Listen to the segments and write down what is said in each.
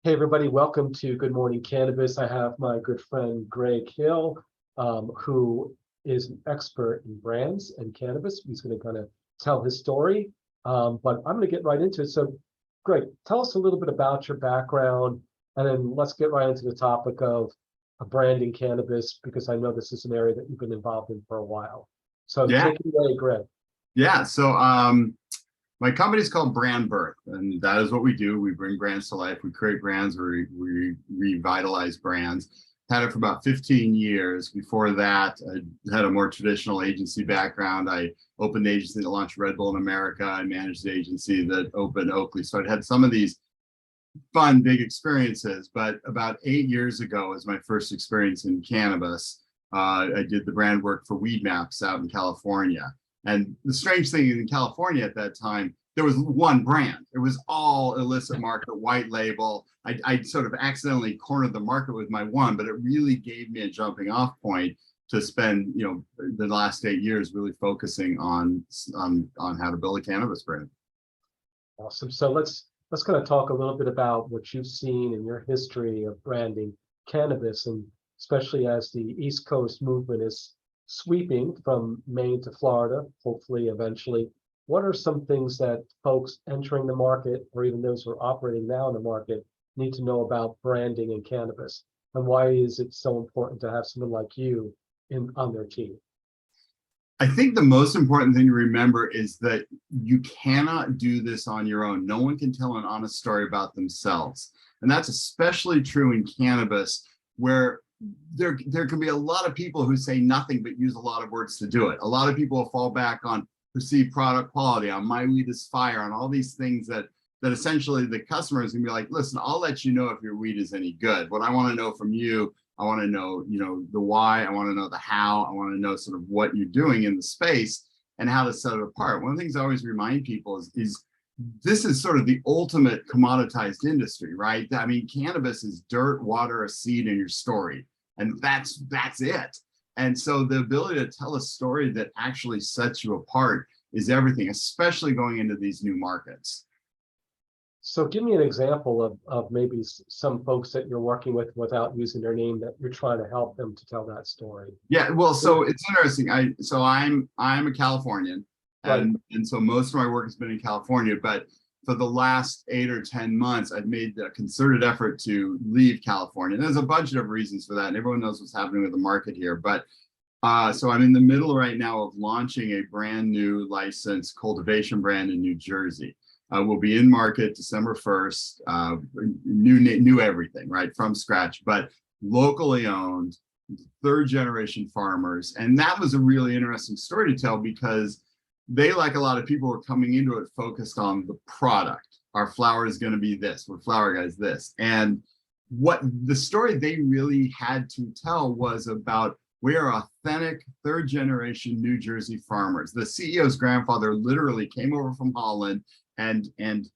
Hey everybody, welcome to Good Morning Cannabis. I have my good friend Greg Hill, who is an expert in brands and cannabis. He's going to kind of tell his story, but I'm going to get right into it. So, Greg, tell us a little bit about your background, and then let's get right into the topic of branding cannabis, because I know this is an area that you've been involved in for a while. So Yeah, take it away, Greg. yeah. My company is called BrandBirth, and that is what we do. We bring brands to life. We create brands, we revitalize brands. Had it for about 15 years. Before that, I had a more traditional agency background. I opened the agency that launched Red Bull in America. I managed the agency that opened Oakley. So I'd had some of these fun, big experiences. But about 8 years ago was my first experience in cannabis. I did the brand work for Weed Maps out in California. And the strange thing is, in California at that time, there was one brand. It was all illicit market, white label. I sort of accidentally cornered the market with my one, but it really gave me a jumping off point to spend, the last 8 years really focusing on how to build a cannabis brand. Awesome. So let's kind of talk a little bit about what you've seen in your history of branding cannabis, and especially as the East Coast movement is sweeping from Maine to Florida, hopefully eventually. What are some things that folks entering the market, or even those who are operating now in the market, need to know about branding in cannabis? And why is it so important to have someone like you on their team? I think the most important thing to remember is that you cannot do this on your own. No one can tell an honest story about themselves. And that's especially true in cannabis, where there can be a lot of people who say nothing but use a lot of words to do it. A lot of people will fall back on perceived product quality, on my weed is fire, on all these things that essentially the customer is gonna be like, listen, I'll let you know if your weed is any good. What I want to know from you, I want to know, the why, I want to know the how, I want to know sort of what you're doing in the space and how to set it apart. One of the things I always remind people is this is sort of the ultimate commoditized industry, right? I mean, cannabis is dirt, water, a seed, and your story. And that's it. And so the ability to tell a story that actually sets you apart is everything, especially going into these new markets. So give me an example of maybe some folks that you're working with, without using their name, that you're trying to help them to tell that story. Yeah, well, so it's interesting. I'm a Californian, Right. and so most of my work has been in California, but for the last 8 or 10 months, I've made a concerted effort to leave California. And there's a bunch of reasons for that, and everyone knows what's happening with the market here. But so I'm in the middle right now of launching a brand new licensed cultivation brand in New Jersey. We'll be in market December 1st, new everything, right, from scratch, but locally owned, third generation farmers. And that was a really interesting story to tell, because they, like a lot of people, were coming into it focused on the product. Our flower is going to be this, we're flower guys this. And what the story they really had to tell was about, we are authentic third generation New Jersey farmers. The CEO's grandfather literally came over from Holland and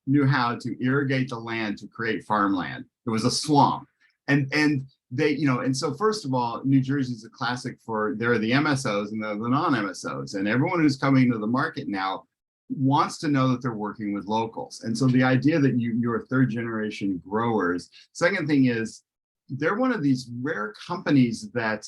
knew how to irrigate the land to create farmland. It was a swamp. And they, and so first of all, New Jersey is a classic for, there are the MSOs and the non-MSOs, and everyone who's coming into the market now wants to know that they're working with locals. And so the idea that you're third generation growers. Second thing is, they're one of these rare companies that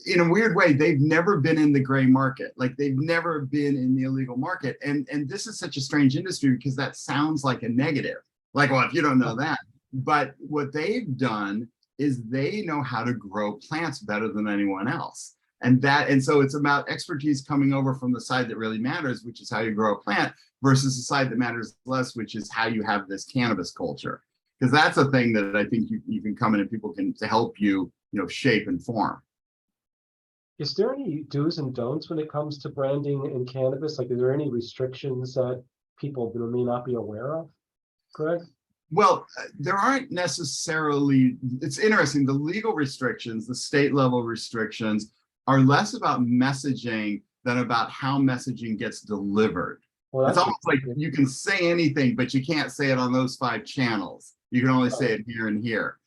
in a weird way, they've never been in the gray market. Like, they've never been in the illegal market. And this is such a strange industry, because that sounds like a negative. Like, well, if you don't know that. But what they've done is they know how to grow plants better than anyone else. And so it's about expertise coming over from the side that really matters, which is how you grow a plant, versus the side that matters less, which is how you have this cannabis culture. Because that's a thing that I think you can come in and people can, to help you, shape and form. Is there any do's and don'ts when it comes to branding in cannabis? Like, is there any restrictions that people may not be aware of, Greg? Well, there aren't necessarily, it's interesting, the legal restrictions, the state level restrictions, are less about messaging than about how messaging gets delivered. Well, it's almost like you can say anything, but you can't say it on those 5 channels. You can only say it here and here.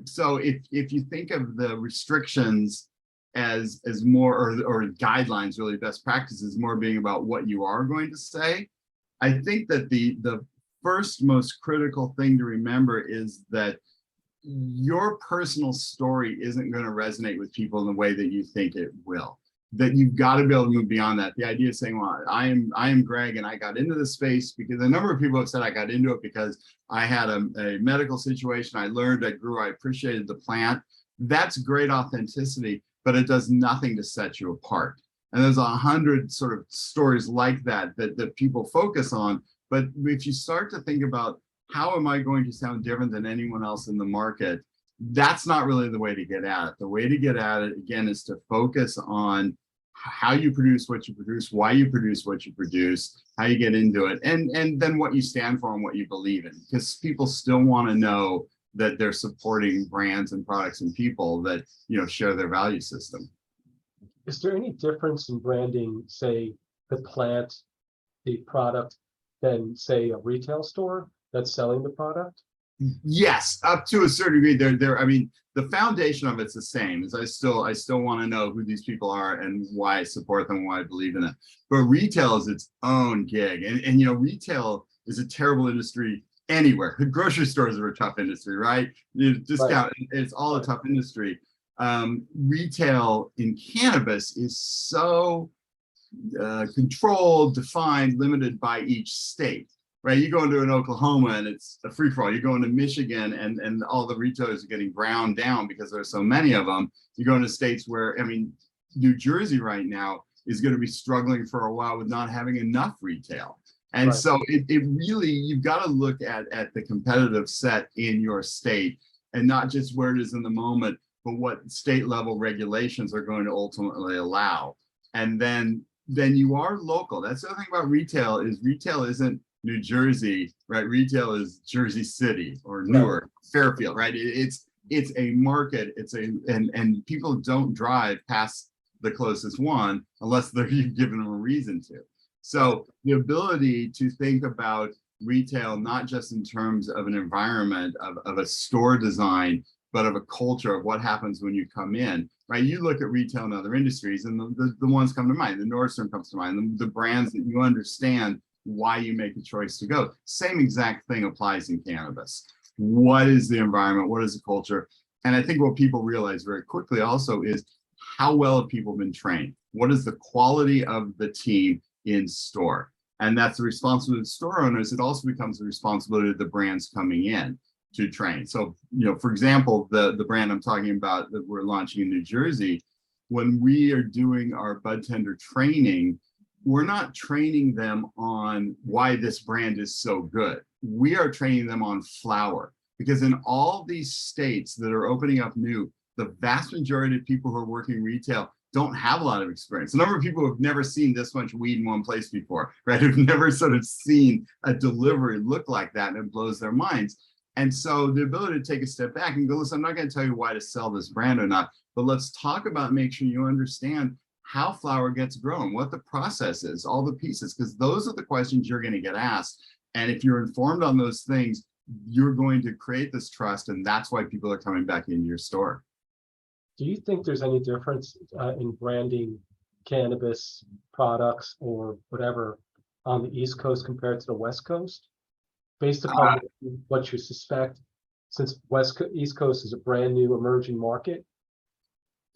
So if you think of the restrictions as more, or guidelines, really best practices, more being about what you are going to say, I think that the first most critical thing to remember is that your personal story isn't going to resonate with people in the way that you think it will. That you've got to be able to move beyond that. The idea of saying, well, I am Greg and I got into this space because a number of people have said I got into it because I had a medical situation. I learned, I grew, I appreciated the plant. That's great authenticity, but it does nothing to set you apart. And there's 100 sort of stories like that people focus on. But if you start to think about how am I going to sound different than anyone else in the market, that's not really the way to get at it. The way to get at it, again, is to focus on how you produce what you produce, why you produce what you produce, how you get into it, and then what you stand for and what you believe in. Because people still want to know that they're supporting brands and products and people that, you know, share their value system. Is there any difference in branding, say, the plant, the product, than, say, a retail store that's selling the product? Yes, up to a certain degree. I mean, the foundation of it's the same. Is I still want to know who these people are and why I support them, why I believe in it. But retail is its own gig, and you know, retail is a terrible industry anywhere. The grocery stores are a tough industry, right? You discount, right. It's all a tough industry. Retail in cannabis is so controlled, defined, limited by each state. Right, you go into an Oklahoma and it's a free for all. You go into Michigan and all the retailers are getting ground down because there's so many of them. You go into states where, I mean, New Jersey right now is going to be struggling for a while with not having enough retail. And right. So it really, you've got to look at the competitive set in your state and not just where it is in the moment, but what state level regulations are going to ultimately allow. And then you are local. That's the other thing about retail isn't New Jersey, right? Retail is Jersey City or Newark, Fairfield, right? It's a market. And people don't drive past the closest one unless you've given them a reason to. So the ability to think about retail, not just in terms of an environment of a store design, but of a culture of what happens when you come in, right? You look at retail in other industries and the ones come to mind, the Nordstrom comes to mind, the brands that you understand why you make a choice to go. Same exact thing applies in cannabis. What is the environment? What is the culture? And I think what people realize very quickly also is how well have people been trained? What is the quality of the team in store? And that's the responsibility of store owners. It also becomes the responsibility of the brands coming in to train. So, you know, for example, the brand I'm talking about that we're launching in New Jersey, when we are doing our bud tender training, we're not training them on why this brand is so good. We are training them on flower, because in all these states that are opening up new, the vast majority of people who are working retail don't have a lot of experience. A number of people who have never seen this much weed in one place before, right? Who've never sort of seen a delivery look like that, and it blows their minds. And so the ability to take a step back and go, listen, I'm not going to tell you why to sell this brand or not, but let's talk about, make sure you understand how flower gets grown, what the process is, all the pieces, because those are the questions you're going to get asked. And if you're informed on those things, you're going to create this trust, and that's why people are coming back into your store. Do you think there's any difference in branding cannabis products or whatever on the East Coast compared to the West Coast? Based upon what you suspect, since East Coast is a brand new emerging market?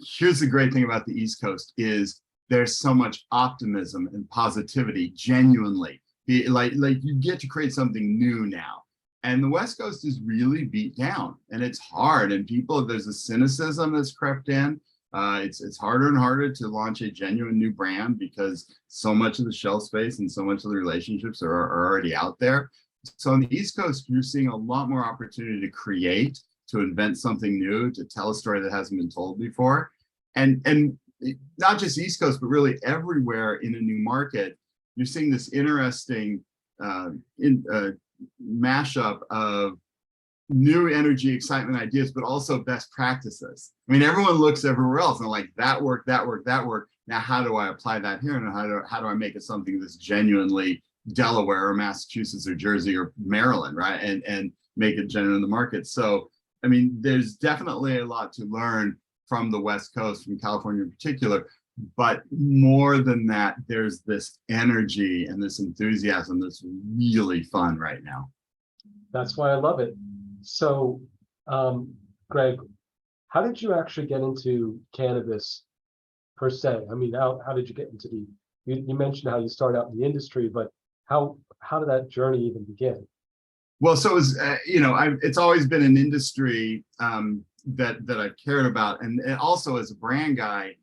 Here's the great thing about the East Coast is there's so much optimism and positivity, genuinely. Like you get to create something new now. And the West Coast is really beat down, and it's hard. And there's a cynicism that's crept in. It's harder and harder to launch a genuine new brand because so much of the shelf space and so much of the relationships are already out there. So on the East Coast, you're seeing a lot more opportunity to create, to invent something new, to tell a story that hasn't been told before. And not just East Coast, but really everywhere in a new market, you're seeing this interesting mashup of new energy, excitement, ideas, but also best practices. I mean, everyone looks everywhere else and like, that worked, that worked, that worked. Now, how do I apply that here? And how do I make it something that's genuinely Delaware or Massachusetts or Jersey or Maryland, right? And make it genuine in the market. So, I mean, there's definitely a lot to learn from the West Coast, from California in particular. But more than that, there's this energy and this enthusiasm that's really fun right now. That's why I love it. So, Greg, how did you actually get into cannabis per se? I mean, how did you get into you mentioned how you started out in the industry, but how did that journey even begin? Well, so it was, it's always been an industry that I've cared about. And also as a brand guy,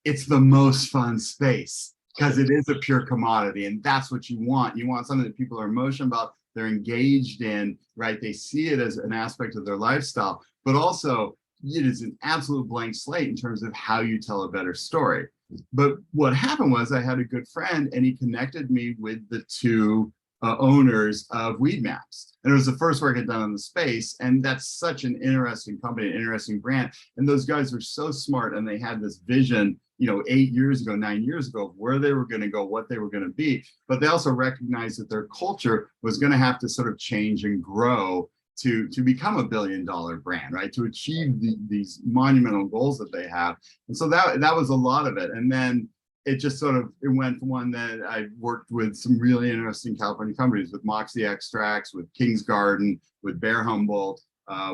it's the most fun space because it is a pure commodity. And that's what you want. You want something that people are emotional about, they're engaged in, right? They see it as an aspect of their lifestyle, but also it is an absolute blank slate in terms of how you tell a better story. But what happened was I had a good friend and he connected me with the two owners of Weed Maps. And it was the first work I'd done on the space. And that's such an interesting company, an interesting brand. And those guys were so smart and they had this vision, 8 years ago, 9 years ago, of where they were going to go, what they were going to be. But they also recognized that their culture was going to have to sort of change and grow to become $1 billion brand, right? To achieve these monumental goals that they have. And so that was a lot of it. And then it just it went from one that I worked with some really interesting California companies, with Moxie Extracts, with King's Garden, with Bear Humboldt,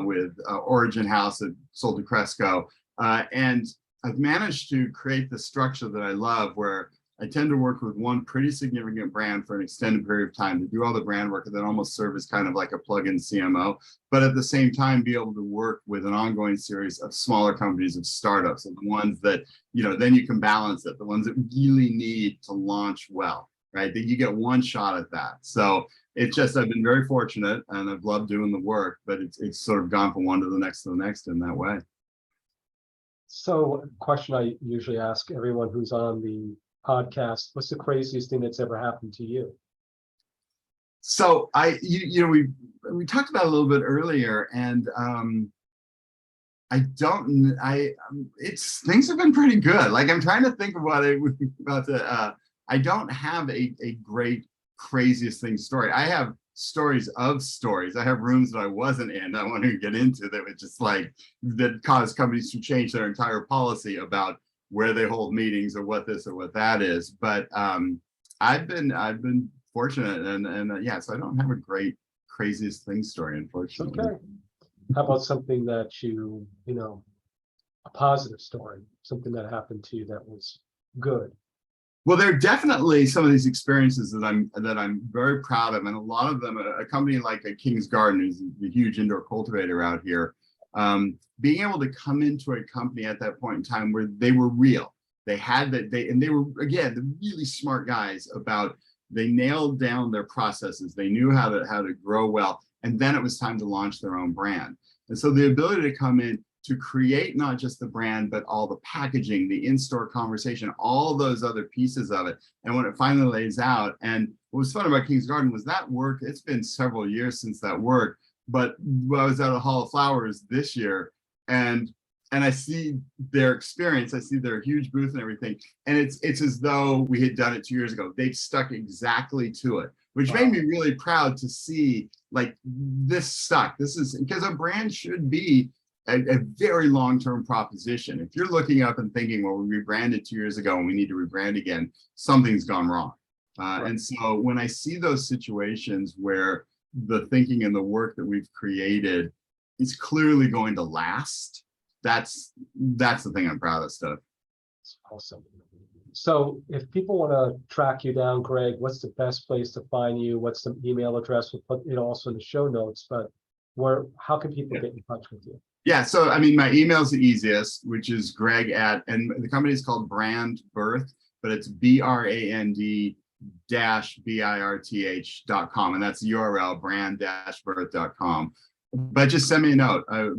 with Origin House that sold to Cresco. And I've managed to create the structure that I love, where I tend to work with one pretty significant brand for an extended period of time to do all the brand work and then almost serve as kind of like a plug-in CMO, but at the same time be able to work with an ongoing series of smaller companies, of startups, and the ones that, then you can balance it, the ones that really need to launch well, right? That you get one shot at that. So it's just, I've been very fortunate and I've loved doing the work, but it's sort of gone from one to the next in that way. So, a question I usually ask everyone who's on the podcast: what's the craziest thing that's ever happened to you? So we talked about it a little bit earlier, and things have been pretty good. Like, I'm trying to think of what I don't have a great craziest thing story. I have stories of stories. I have rooms that I wasn't in, I want to get into, that was just like, that caused companies to change their entire policy about where they hold meetings or what this or what that is. But I've been fortunate, and yeah, so I don't have a great craziest thing story, unfortunately. Okay. How about something that a positive story, something that happened to you that was good? Well, there are definitely some of these experiences that I'm very proud of, and a lot of them, a company like a King's Garden, who's a huge indoor cultivator out here, being able to come into a company at that point in time where they were real. They were, again, the really smart guys about, they nailed down their processes. They knew how to grow well. And then it was time to launch their own brand. And so the ability to come in to create not just the brand, but all the packaging, the in-store conversation, all those other pieces of it. And when it finally lays out, and what was fun about King's Garden was that work, it's been several years since that work, but I was at a Hall of Flowers this year, and I see their experience, I see their huge booth and everything, and it's as though we had done it 2 years ago. They've stuck exactly to it, which made me really proud to see, like, this stuck. This is because a brand should be a very long-term proposition. If you're looking up and thinking, well, we rebranded 2 years ago and we need to rebrand again, something's gone wrong. Right. And so when I see those situations where the thinking and the work that we've created is clearly going to last, that's the thing I'm proudest of. That's awesome. So if people want to track you down, Greg, what's the best place to find you? What's the email address? We'll put it also in the show notes, but how can people get in touch with you? Yeah, so I mean, my email's the easiest, which is Greg and the company is called BrandBirth, but it's BRAND-BIRTH.com, and that's the URL, brand-birth.com. But just send me a note. I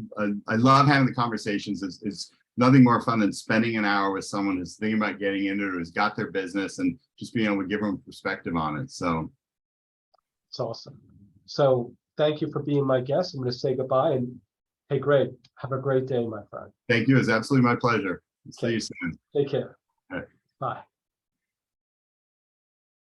love having the conversations. It's nothing more fun than spending an hour with someone who's thinking about getting into it, who's got their business, and just being able to give them perspective on it. So it's awesome. So thank you for being my guest. I'm going to say goodbye, and hey, Greg, have a great day, my friend. Thank you. It's absolutely my pleasure. See you soon. Take care. All right. Bye.